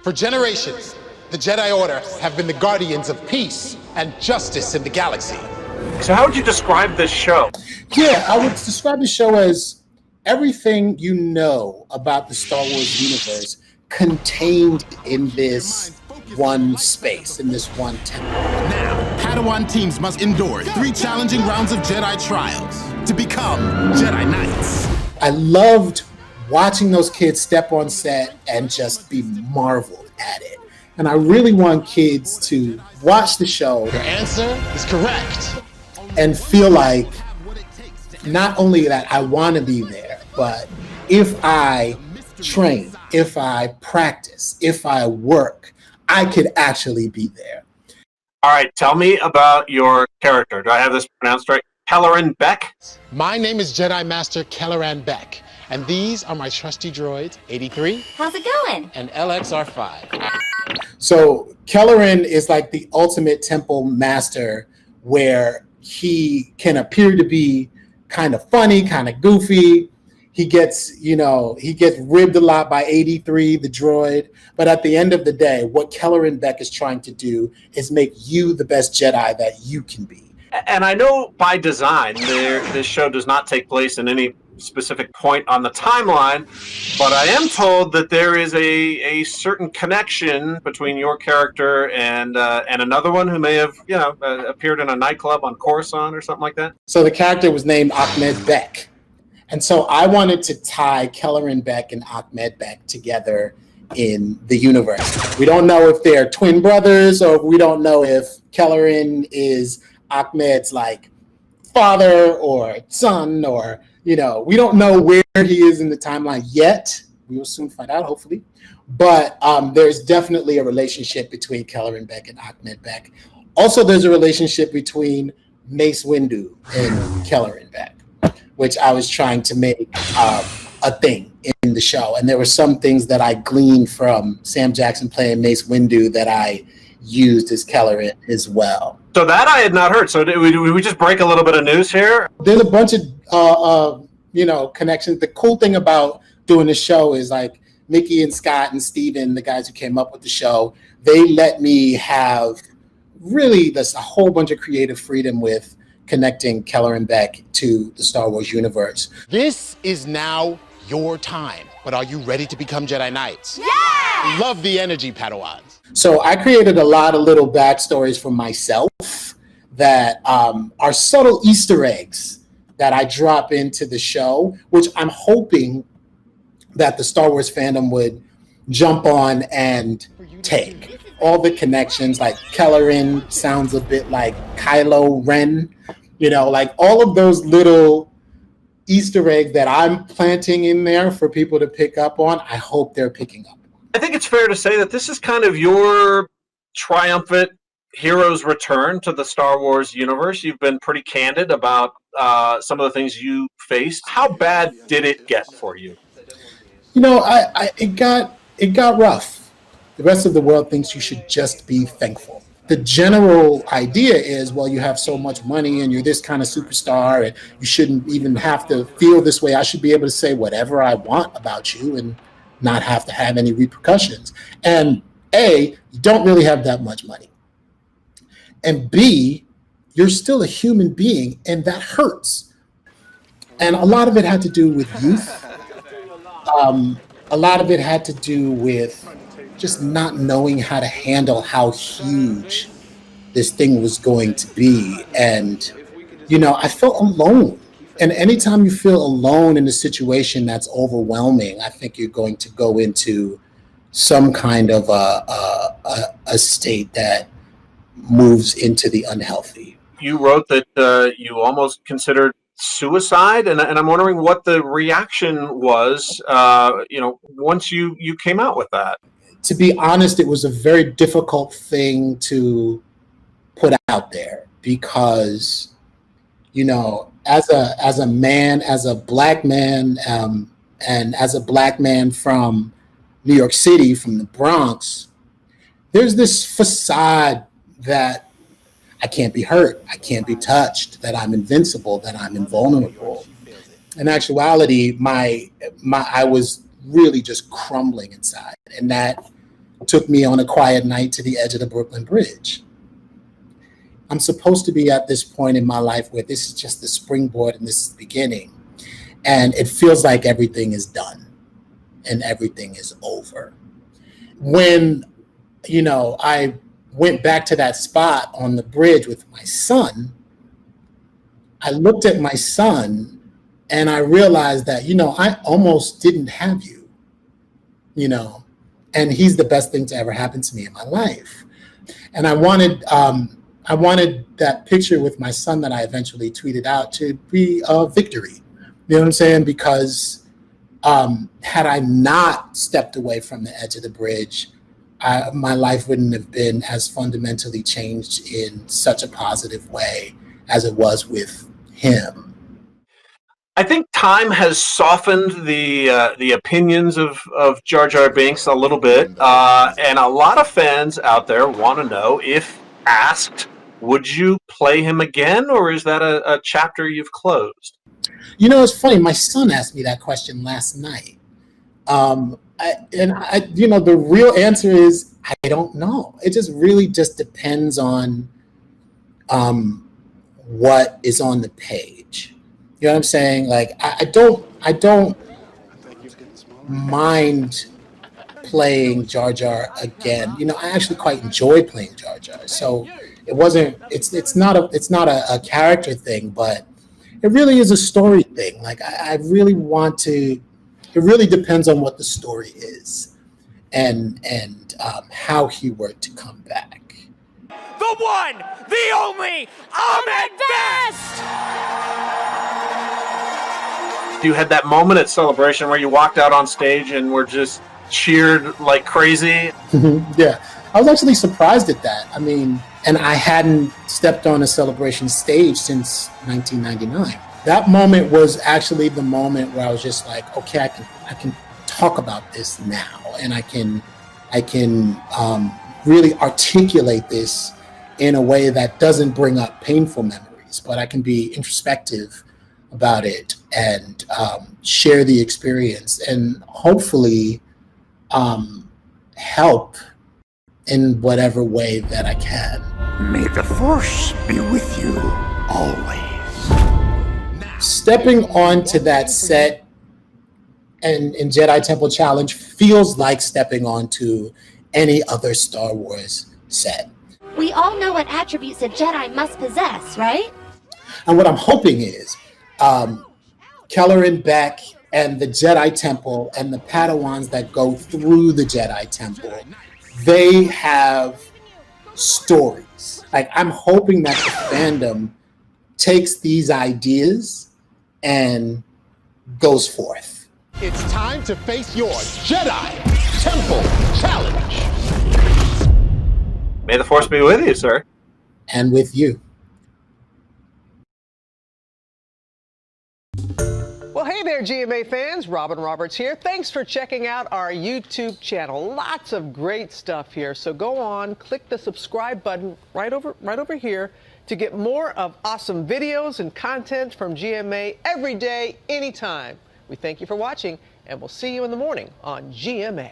For generations, the Jedi Order have been the guardians of peace and justice in the galaxy. So how would you describe this show? Yeah, I would describe the show as everything you know about the Star Wars universe contained in this one space, in this one temple. Now, Padawan teams must endure 3 challenging rounds of Jedi trials to become Jedi Knights. I loved watching those kids step on set and just be marveled at it. And I really want kids to watch the show. Your answer is correct. And feel like not only that I want to be there, but if I train, if I practice, if I work, I could actually be there. All right, tell me about your character. Do I have this pronounced right? Kelleran Beck? My name is Jedi Master Kelleran Beck, and these are my trusty droids, 83. How's it going? And LXR5. So Kelleran is like the ultimate temple master, where he can appear to be kind of funny, kind of goofy. He gets ribbed a lot by 83, the droid. But at the end of the day, what Kelleran Beck is trying to do is make you the best Jedi that you can be. And I know by design, this show does not take place in any specific point on the timeline, but I am told that there is a certain connection between your character and another one who may have appeared in a nightclub on Coruscant or something like that. So the character was named Ahmed Beck. And so I wanted to tie Kelleran Beck and Ahmed Beck together in the universe. We don't know if they're twin brothers, or we don't know if Kelleran is Ahmed's like father or son, or we don't know where he is in the timeline yet. We will soon find out, hopefully. But there's definitely a relationship between Kelleran Beck and Ahmed Beck. Also, there's a relationship between Mace Windu and Kelleran Beck, which I was trying to make a thing in the show. And there were some things that I gleaned from Sam Jackson playing Mace Windu that I used as Kelleran as well. So that I had not heard. So did we just break a little bit of news here? There's a bunch of connections. The cool thing about doing the show is like Mickey and Scott and Steven, the guys who came up with the show, they let me have really a whole bunch of creative freedom with connecting Kelleran Beck to the Star Wars universe. This is now your time, but are you ready to become Jedi Knights? Yeah! Love the energy, Padawans. So I created a lot of little backstories for myself that are subtle Easter eggs that I drop into the show, which I'm hoping that the Star Wars fandom would jump on and take. All the connections, like Kelleran sounds a bit like Kylo Ren, like all of those little Easter eggs that I'm planting in there for people to pick up on, I hope they're picking up. I think it's fair to say that this is kind of your triumphant hero's return to the Star Wars universe. You've been pretty candid about some of the things you faced. How bad did it get for you? It got rough. The rest of the world thinks you should just be thankful. The general idea is, well, you have so much money and you're this kind of superstar and you shouldn't even have to feel this way. I should be able to say whatever I want about you and not have to have any repercussions. And A, you don't really have that much money. And B, you're still a human being, and that hurts. And a lot of it had to do with youth. A lot of it had to do with just not knowing how to handle how huge this thing was going to be. And, I felt alone. And anytime you feel alone in a situation that's overwhelming, I think you're going to go into some kind of a state that moves into the unhealthy. You wrote that you almost considered suicide, and I'm wondering what the reaction was, once you came out with that. To be honest, it was a very difficult thing to put out there because, as a man, as a black man, and as a black man from New York City, from the Bronx, there's this facade that I can't be hurt, I can't be touched, that I'm invincible, that I'm invulnerable. In actuality, I was really just crumbling inside, and that took me on a quiet night to the edge of the Brooklyn Bridge. I'm supposed to be at this point in my life where this is just the springboard and this is the beginning. And it feels like everything is done and everything is over. When, I went back to that spot on the bridge with my son, I looked at my son and I realized that, I almost didn't have you, and he's the best thing to ever happen to me in my life. And I wanted that picture with my son that I eventually tweeted out to be a victory. You know what I'm saying? Because had I not stepped away from the edge of the bridge, my life wouldn't have been as fundamentally changed in such a positive way as it was with him. I think time has softened the opinions of Jar Jar Binks a little bit, and a lot of fans out there want to know, if asked, would you play him again, or is that a chapter you've closed? It's funny. My son asked me that question last night, the real answer is I don't know. It just really just depends on what is on the page. You know what I'm saying? Like I don't mind playing Jar Jar again. I actually quite enjoy playing Jar Jar. So it's not a character thing, but it really is a story thing. Like I really want to. It really depends on what the story is, and how he were to come back. The one, the only, Ahmed Best! You had that moment at Celebration where you walked out on stage and were just cheered like crazy. Yeah, I was actually surprised at that. I mean, and I hadn't stepped on a Celebration stage since 1999. That moment was actually the moment where I was just like, okay, I can talk about this now, and I can really articulate this in a way that doesn't bring up painful memories, but I can be introspective about it and share the experience and hopefully help in whatever way that I can. May the Force be with you always. Stepping onto that set and in Jedi Temple Challenge feels like stepping onto any other Star Wars set. We all know what attributes a Jedi must possess, right? And what I'm hoping is Kelleran Beck and the Jedi Temple and the Padawans that go through the Jedi Temple, they have stories. Like, I'm hoping that the fandom takes these ideas and goes forth. It's time to face your Jedi Temple Challenge. May the Force be with you, sir. And with you. Well, hey there, GMA fans. Robin Roberts here. Thanks for checking out our YouTube channel. Lots of great stuff here. So go on, click the subscribe button right over here to get more of awesome videos and content from GMA every day, anytime. We thank you for watching, and we'll see you in the morning on GMA.